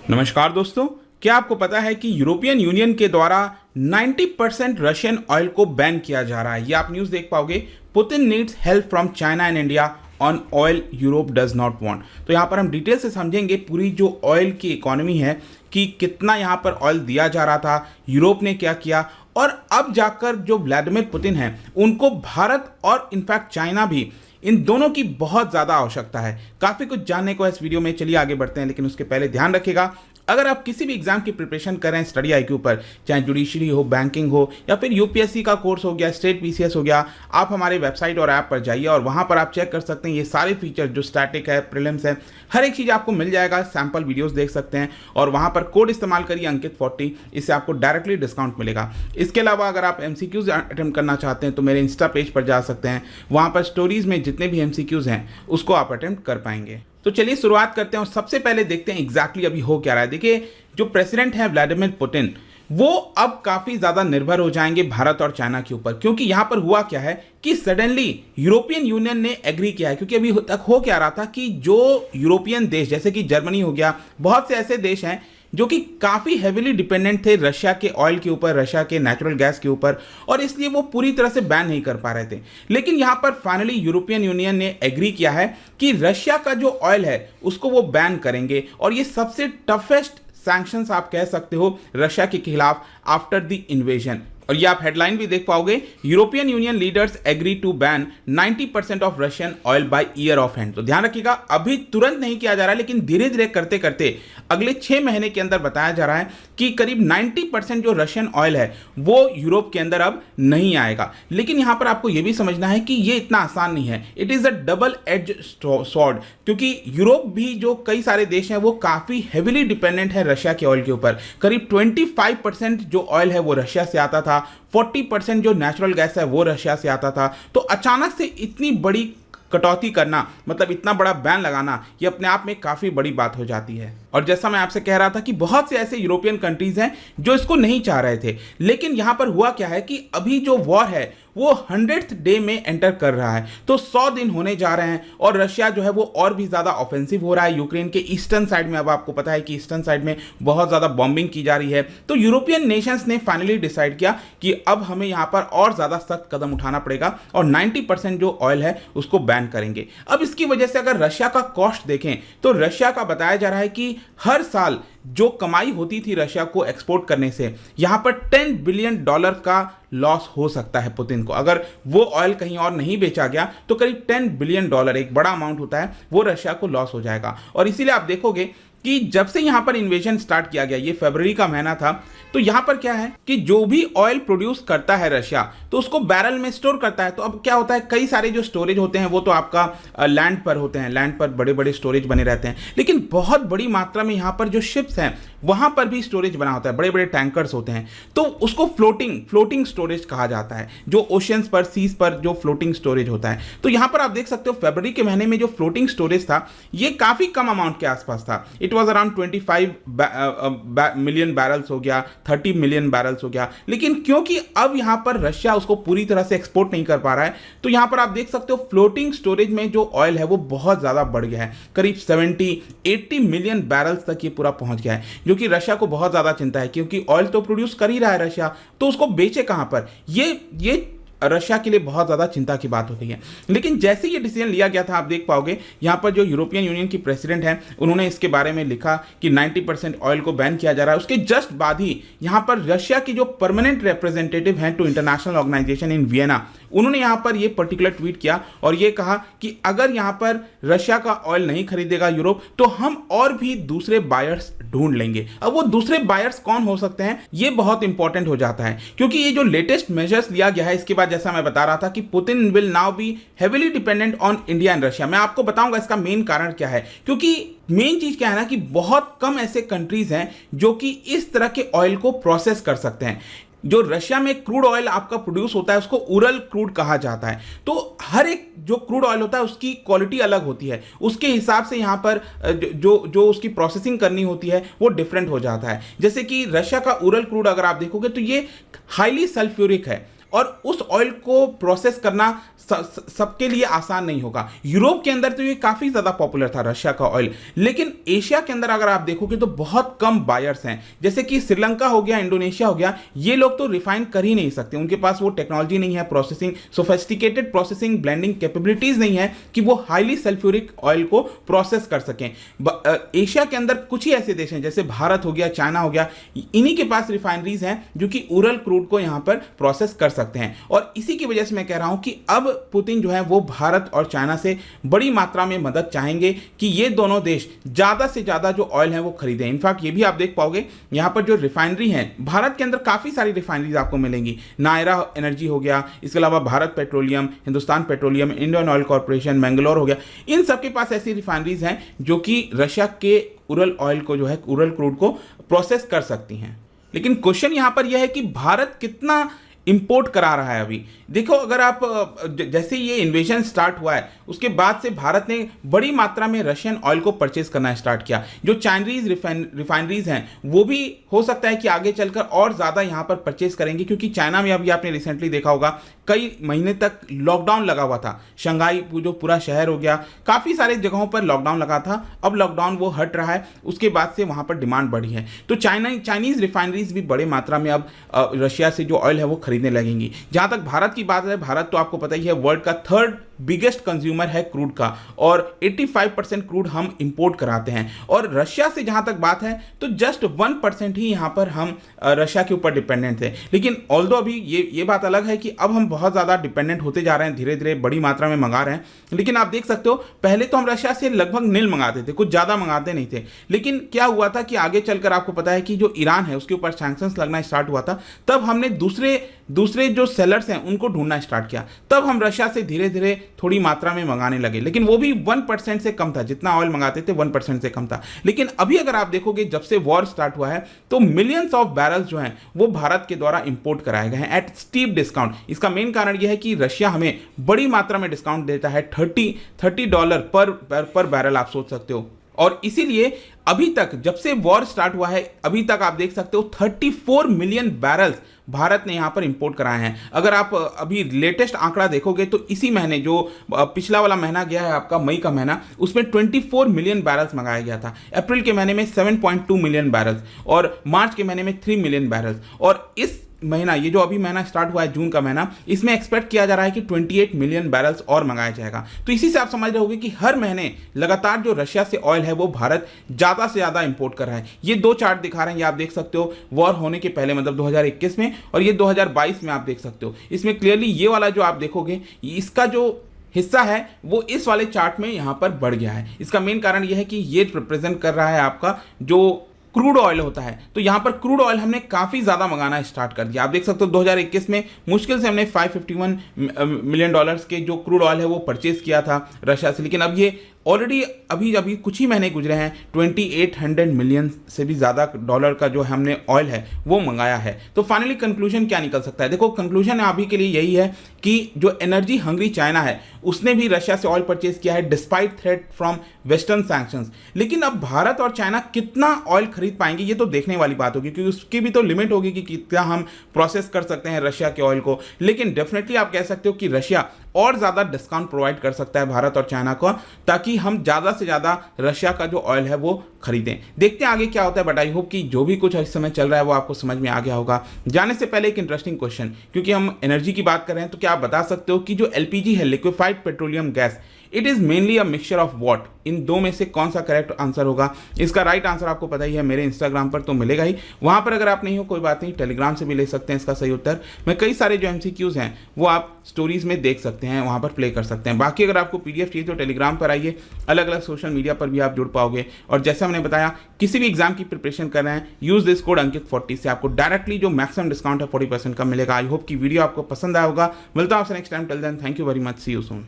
नमस्कार दोस्तों, क्या आपको पता है कि यूरोपियन यूनियन के द्वारा 90% रशियन ऑयल को बैन किया जा रहा है। ये आप न्यूज़ देख पाओगे। Putin needs help from China and India on oil Europe does not want. तो यहाँ पर हम डिटेल से समझेंगे पूरी जो ऑयल की इकोनॉमी है कि कितना यहाँ पर ऑयल दिया जा रहा था, यूरोप ने क्या किया, और अब जाकर जो व्लादिमीर पुतिन है उनको भारत और इनफैक्ट चाइना भी, इन दोनों की बहुत ज़्यादा आवश्यकता है। काफ़ी कुछ जानने को है इस वीडियो में, चलिए आगे बढ़ते हैं। लेकिन उसके पहले ध्यान रखिएगा, अगर आप किसी भी एग्जाम की प्रिपरेशन कर रहे हैं स्टडी आईक्यू पर, चाहे जुडिशरी हो, बैंकिंग हो, या फिर यूपीएससी का कोर्स हो गया, स्टेट पीसीएस हो गया, आप हमारे वेबसाइट और ऐप पर जाइए और वहां पर आप चेक कर सकते हैं ये सारे फीचर जो स्टैटिक है, प्रीलिम्स है, हर एक चीज़ आपको मिल जाएगा। सैम्पल वीडियोस देख सकते हैं और वहां पर कोड इस्तेमाल करिए अंकित40, इससे आपको डायरेक्टली डिस्काउंट मिलेगा। इसके अलावा अगर आप एमसीक्यूज अटेम्प्ट करना चाहते हैं तो मेरे इंस्टा पेज पर जा सकते हैं, वहां पर स्टोरीज में जितने भी एमसीक्यूज हैं उसको आप अटेम्प्ट कर पाएंगे। तो चलिए शुरुआत करते हैं और सबसे पहले देखते हैं एग्जैक्टली अभी हो क्या रहा है। देखिए, जो प्रेसिडेंट है व्लादिमीर पुतिन, वो अब काफी ज्यादा निर्भर हो जाएंगे भारत और चाइना के ऊपर, क्योंकि यहां पर हुआ क्या है कि सडनली यूरोपियन यूनियन ने एग्री किया है। क्योंकि अभी तक हो क्या रहा था कि जो यूरोपियन देश जैसे कि जर्मनी हो गया, बहुत से ऐसे देश हैं जो कि काफ़ी हेविली डिपेंडेंट थे रशिया के ऑयल के ऊपर, रशिया के नेचुरल गैस के ऊपर, और इसलिए वो पूरी तरह से बैन नहीं कर पा रहे थे। लेकिन यहाँ पर फाइनली यूरोपियन यूनियन ने एग्री किया है कि रशिया का जो ऑयल है उसको वो बैन करेंगे, और ये सबसे टफेस्ट सैंक्शंस आप कह सकते हो रशिया के खिलाफ आफ्टर द इन्वेजन। और ये आप हेडलाइन भी देख पाओगे, European Union leaders agree to ban 90% of Russian oil by year of hand. तो ध्यान रखिएगा, अभी तुरंत नहीं किया जा रहा है, लेकिन धीरे धीरे करते करते अगले 6 महीने के अंदर बताया जा रहा है कि करीब 90% जो रशियन ऑयल है वो यूरोप के अंदर अब नहीं आएगा। लेकिन यहां पर आपको यह भी समझना है कि ये इतना आसान नहीं है। It is a double edge sword, क्योंकि यूरोप भी जो कई सारे देश हैं वो काफी हेविली डिपेंडेंट है रशिया के ऑयल के ऊपर। करीब 25% जो ऑयल है वो रशिया से आता था, 40% जो नेचुरल गैस है वो रशिया से आता था। तो अचानक से इतनी बड़ी कटौती करना, मतलब इतना बड़ा बैन लगाना, ये अपने आप में काफी बड़ी बात हो जाती है। और जैसा मैं आपसे कह रहा था कि बहुत से ऐसे यूरोपियन कंट्रीज हैं जो इसको नहीं चाह रहे थे, लेकिन यहां पर हुआ क्या है कि अभी जो वॉर है वो 100th डे में एंटर कर रहा है। तो 100 दिन होने जा रहे हैं और रशिया जो है वो और भी ज्यादा ऑफेंसिव हो रहा है यूक्रेन के ईस्टर्न साइड में। अब आपको पता है कि ईस्टर्न साइड में बहुत ज्यादा बॉम्बिंग की जा रही है। तो यूरोपियन नेशंस ने फाइनली डिसाइड किया कि अब हमें यहां पर और ज्यादा सख्त कदम उठाना पड़ेगा और 90% जो ऑयल है उसको बैन करेंगे। अब इसकी वजह से अगर रशिया का कॉस्ट देखें तो रशिया का बताया जा रहा है कि हर साल जो कमाई होती थी रशिया को एक्सपोर्ट करने से, यहां पर $10 बिलियन का लॉस हो सकता है पुतिन को। अगर वो ऑयल कहीं और नहीं बेचा गया तो करीब $10 बिलियन, एक बड़ा अमाउंट होता है, वो रशिया को लॉस हो जाएगा। और इसीलिए आप देखोगे कि जब से यहां पर इन्वेजन स्टार्ट किया गया, ये फरवरी का महीना था, तो यहां पर क्या है कि जो भी ऑयल प्रोड्यूस करता है रशिया तो उसको बैरल में स्टोर करता है। तो अब क्या होता है, कई सारे जो स्टोरेज होते हैं वो तो आपका लैंड पर होते हैं, लैंड पर बड़े बड़े स्टोरेज बने रहते हैं, लेकिन बहुत बड़ी मात्रा में यहां पर जो शिप्स हैं वहां पर भी स्टोरेज बना होता है, बड़े बड़े टैंकर्स होते हैं। तो उसको फ्लोटिंग स्टोरेज कहा जाता है, जो ओशियंस पर, सीज पर जो फ्लोटिंग स्टोरेज होता है। तो यहां पर आप देख सकते हो फरवरी के महीने में जो फ्लोटिंग स्टोरेज था ये काफी कम अमाउंट के आसपास था। It was around 25 million barrels हो गया, 30 मिलियन बैरल्स हो गया। लेकिन क्योंकि अब यहां पर रशिया उसको पूरी तरह से एक्सपोर्ट नहीं कर पा रहा है, तो यहां पर आप देख सकते हो फ्लोटिंग स्टोरेज में जो ऑयल है वो बहुत ज्यादा बढ़ गया है, करीब 70-80 मिलियन बैरल्स तक ये पूरा पहुंच गया है, जो कि रशिया को बहुत ज्यादा चिंता है, क्योंकि ऑयल तो प्रोड्यूस कर ही रहा है रशिया, तो उसको बेचे कहां पर, ये रशिया के लिए बहुत ज़्यादा चिंता की बात हो गई है। लेकिन जैसे ये डिसीजन लिया गया था, आप देख पाओगे यहाँ पर जो यूरोपियन यूनियन की प्रेसिडेंट हैं उन्होंने इसके बारे में लिखा कि 90% ऑयल को बैन किया जा रहा है। उसके जस्ट बाद ही यहाँ पर रशिया की जो परमानेंट रिप्रेजेंटेटिव हैं to international organisation in Vienna, उन्होंने यहाँ पर ये पर्टिकुलर ट्वीट किया और ये कहा कि अगर यहाँ पर रशिया का ऑयल नहीं खरीदेगा यूरोप तो हम और भी दूसरे बायर्स ढूंढ लेंगे। अब वो दूसरे बायर्स कौन हो सकते हैं, ये बहुत इंपॉर्टेंट हो जाता है, क्योंकि ये जो लेटेस्ट मेजर्स लिया गया है इसके बाद, जैसा मैं बता रहा था कि Putin will now be heavily dependent on India and Russia. मैं आपको बताऊंगा इसका मेन कारण क्या है, क्योंकि मेन चीज क्या है ना कि बहुत कम ऐसे कंट्रीज हैं जो कि इस तरह के ऑयल को प्रोसेस कर सकते हैं। जो रशिया में क्रूड ऑयल आपका प्रोड्यूस होता है उसको उरल क्रूड कहा जाता है। तो हर एक जो क्रूड ऑयल होता है उसकी क्वालिटी अलग होती है, उसके हिसाब से यहाँ पर जो उसकी प्रोसेसिंग करनी होती है वो डिफरेंट हो जाता है। जैसे कि रशिया का उरल क्रूड अगर आप देखोगे तो ये हाईली सल्फ्यूरिक है और उस ऑयल को प्रोसेस करना सबके लिए आसान नहीं होगा। यूरोप के अंदर तो ये काफ़ी ज़्यादा पॉपुलर था रशिया का ऑयल, लेकिन एशिया के अंदर अगर आप देखोगे तो बहुत कम बायर्स हैं। जैसे कि श्रीलंका हो गया, इंडोनेशिया हो गया, ये लोग तो रिफाइन कर ही नहीं सकते, उनके पास वो टेक्नोलॉजी नहीं है, processing sophisticated processing blending capabilities नहीं है कि वो हाईली सल्फ्यूरिक ऑयल को प्रोसेस कर सकें। एशिया के अंदर कुछ ही ऐसे देश हैं जैसे भारत हो गया, चाइना हो गया, इन्हीं के पास रिफाइनरीज हैं जो कि उरल क्रूड को यहां पर प्रोसेस कर सकते हैं। और इसी की वजह से मैं कह रहा हूं कि अब पुतिन जो है वो भारत और चाइना से बड़ी मात्रा में मदद चाहेंगे कि ये दोनों देश ज्यादा से ज्यादा जो ऑयल है वो खरीदें। इनफैक्ट ये भी आप देख पाओगे यहां पर जो रिफाइनरी है, भारत के अंदर काफी सारी रिफाइनरीज आपको मिलेंगी। नायरा एनर्जी हो गया, इसके अलावा Bharat petroleum, Hindustan petroleum, Indian oil corporation, Mangalore हो गया, इन सबके पास ऐसी रिफाइनरीज हैं जो कि रशिया के उरल ऑयल को जो है, उरल क्रूड को प्रोसेस कर सकती हैं। लेकिन क्वेश्चन यहां पर यह है कि भारत कितना इंपोर्ट करा रहा है। अभी देखो, अगर आप जैसे ये इन्वेजन स्टार्ट हुआ है उसके बाद से भारत ने बड़ी मात्रा में रशियन ऑयल को परचेज करना स्टार्ट किया। जो चाइनीज रिफाइनरीज हैं वो भी हो सकता है कि आगे चलकर और ज़्यादा यहाँ पर परचेज करेंगे, क्योंकि चाइना में अभी आपने रिसेंटली देखा होगा कई महीने तक लॉकडाउन लगा हुआ था। शंघाई जो पूरा शहर हो गया, काफ़ी सारे जगहों पर लॉकडाउन लगा था, अब लॉकडाउन वो हट रहा है, उसके बाद से वहाँ पर डिमांड बढ़ी है। तो चाइनीज रिफाइनरीज भी बड़े मात्रा में अब रशिया से जो ऑयल है वो खरीदने लगेंगी। जहाँ तक भारत की बात है, भारत तो आपको पता ही है वर्ल्ड का 3rd बिगेस्ट कंज्यूमर है क्रूड का, और 85% क्रूड हम इंपोर्ट कराते हैं। और रशिया से जहां तक बात है तो जस्ट 1% ही यहां पर हम रशिया के ऊपर डिपेंडेंट थे। लेकिन ऑल्दो अभी ये बात अलग है कि अब हम बहुत ज़्यादा डिपेंडेंट होते जा रहे हैं, धीरे धीरे बड़ी मात्रा में मंगा रहे हैं। लेकिन आप देख सकते हो पहले तो हम रशिया से लगभग नील मंगाते थे, कुछ ज़्यादा मंगाते नहीं थे। लेकिन क्या हुआ था कि आगे चलकर आपको पता है कि जो ईरान है उसके ऊपर सैंक्शंस लगना स्टार्ट हुआ था, तब हमने दूसरे जो सेलर्स हैं उनको ढूंढना स्टार्ट किया, तब हम रशिया से धीरे धीरे थोड़ी मात्रा में मंगाने लगे। लेकिन वो भी 1% से कम था, जितना ऑयल मंगाते थे 1% से कम था। लेकिन अभी अगर आप देखोगे जब से वॉर स्टार्ट हुआ है तो मिलियंस ऑफ बैरल्स जो हैं वो भारत के द्वारा इंपोर्ट कराए गए हैं एट स्टीप डिस्काउंट। इसका मेन कारण यह है कि रशिया हमें बड़ी मात्रा में डिस्काउंट देता है, $30 पर बैरल, आप सोच सकते हो। और इसीलिए अभी तक जब से वॉर स्टार्ट हुआ है अभी तक आप देख सकते हो 34 मिलियन बैरल्स भारत ने यहाँ पर इंपोर्ट कराए हैं। अगर आप अभी लेटेस्ट आंकड़ा देखोगे तो इसी महीने जो पिछला वाला महीना गया है आपका मई का महीना, उसमें 24 मिलियन बैरल्स मंगाया गया था। अप्रैल के महीने में 7.2 मिलियन बैरल्स और मार्च के महीने में 3 मिलियन बैरल्स। और इस महीना, ये जो अभी महीना स्टार्ट हुआ है जून का महीना, इसमें एक्सपेक्ट किया जा रहा है कि 28 मिलियन बैरल्स और मंगाया जाएगा। तो इसी से आप समझ रहे होंगे कि हर महीने लगातार जो रशिया से ऑयल है वो भारत ज़्यादा से ज़्यादा इंपोर्ट कर रहा है। ये 2 चार्ट दिखा रहे हैं, ये आप देख सकते हो वॉर होने के पहले, मतलब 2021 में, और ये 2022 में आप देख सकते हो। इसमें क्लियरली ये वाला जो आप देखोगे इसका जो हिस्सा है वो इस वाले चार्ट में यहाँ पर बढ़ गया है। इसका मेन कारण यह है कि ये रिप्रेजेंट कर रहा है आपका जो क्रूड ऑयल होता है। तो यहाँ पर क्रूड ऑयल हमने काफ़ी ज़्यादा मंगाना स्टार्ट कर दिया। आप देख सकते हो 2021 में मुश्किल से हमने $551 मिलियन के जो क्रूड ऑयल है वो परचेज किया था रशिया से। लेकिन अब ये ऑलरेडी अभी कुछ ही महीने गुजरे हैं 2800 मिलियन से भी ज़्यादा डॉलर का जो हमने ऑयल है वो मंगाया है। तो फाइनली कंक्लूजन क्या निकल सकता है? देखो, कंक्लूजन अभी के लिए यही है कि जो एनर्जी हंग्री चाइना है उसने भी रशिया से ऑयल परचेज किया है despite threat from western sanctions. लेकिन अब भारत और चाइना कितना ऑयल खरीद पाएंगे ये तो देखने वाली बात होगी, क्योंकि उसकी भी तो लिमिट होगी कि कितना हम प्रोसेस कर सकते हैं रशिया के ऑयल को। लेकिन डेफिनेटली आप कह सकते हो कि रशिया और ज़्यादा डिस्काउंट प्रोवाइड कर सकता है भारत और चाइना को, ताकि हम ज़्यादा से ज़्यादा रशिया का जो ऑयल है वो खरीदें। देखते हैं आगे क्या होता है, बट आई होप कि जो भी कुछ इस समय चल रहा है वो आपको समझ में आ गया होगा। जाने से पहले एक इंटरेस्टिंग क्वेश्चन, क्योंकि हम एनर्जी की बात कर रहे हैं, तो क्या आप बता सकते हो कि जो LPG है, liquefied petroleum gas, it is mainly a mixture of what? इन दो में से कौन सा करेक्ट आंसर होगा? इसका राइट आंसर आपको पता ही है, मेरे इंस्टाग्राम पर तो मिलेगा ही। वहाँ पर अगर आप नहीं हो कोई बात नहीं, टेलीग्राम से भी ले सकते हैं इसका सही उत्तर। मैं कई सारे जो MCQs हैं वो आप स्टोरीज में देख सकते हैं, वहाँ पर प्ले कर सकते हैं। बाकी अगर आपको PDF चाहिए तो टेलीग्राम पर आइए, अलग अलग सोशल मीडिया पर भी आप जुड़ पाओगे। और जैसा मैंने बताया, किसी भी एग्जाम की प्रिपरेशन कर रहे हैं, यूज़ दिस कोड अंकित40 से आपको डायरेक्टली जो मैक्सिमम डिस्काउंट है 40% का मिलेगा। आई होप कि वीडियो आपको पसंद आया होगा। मिलता हूँ आपसे next time. Till then, thank you very much, see you soon.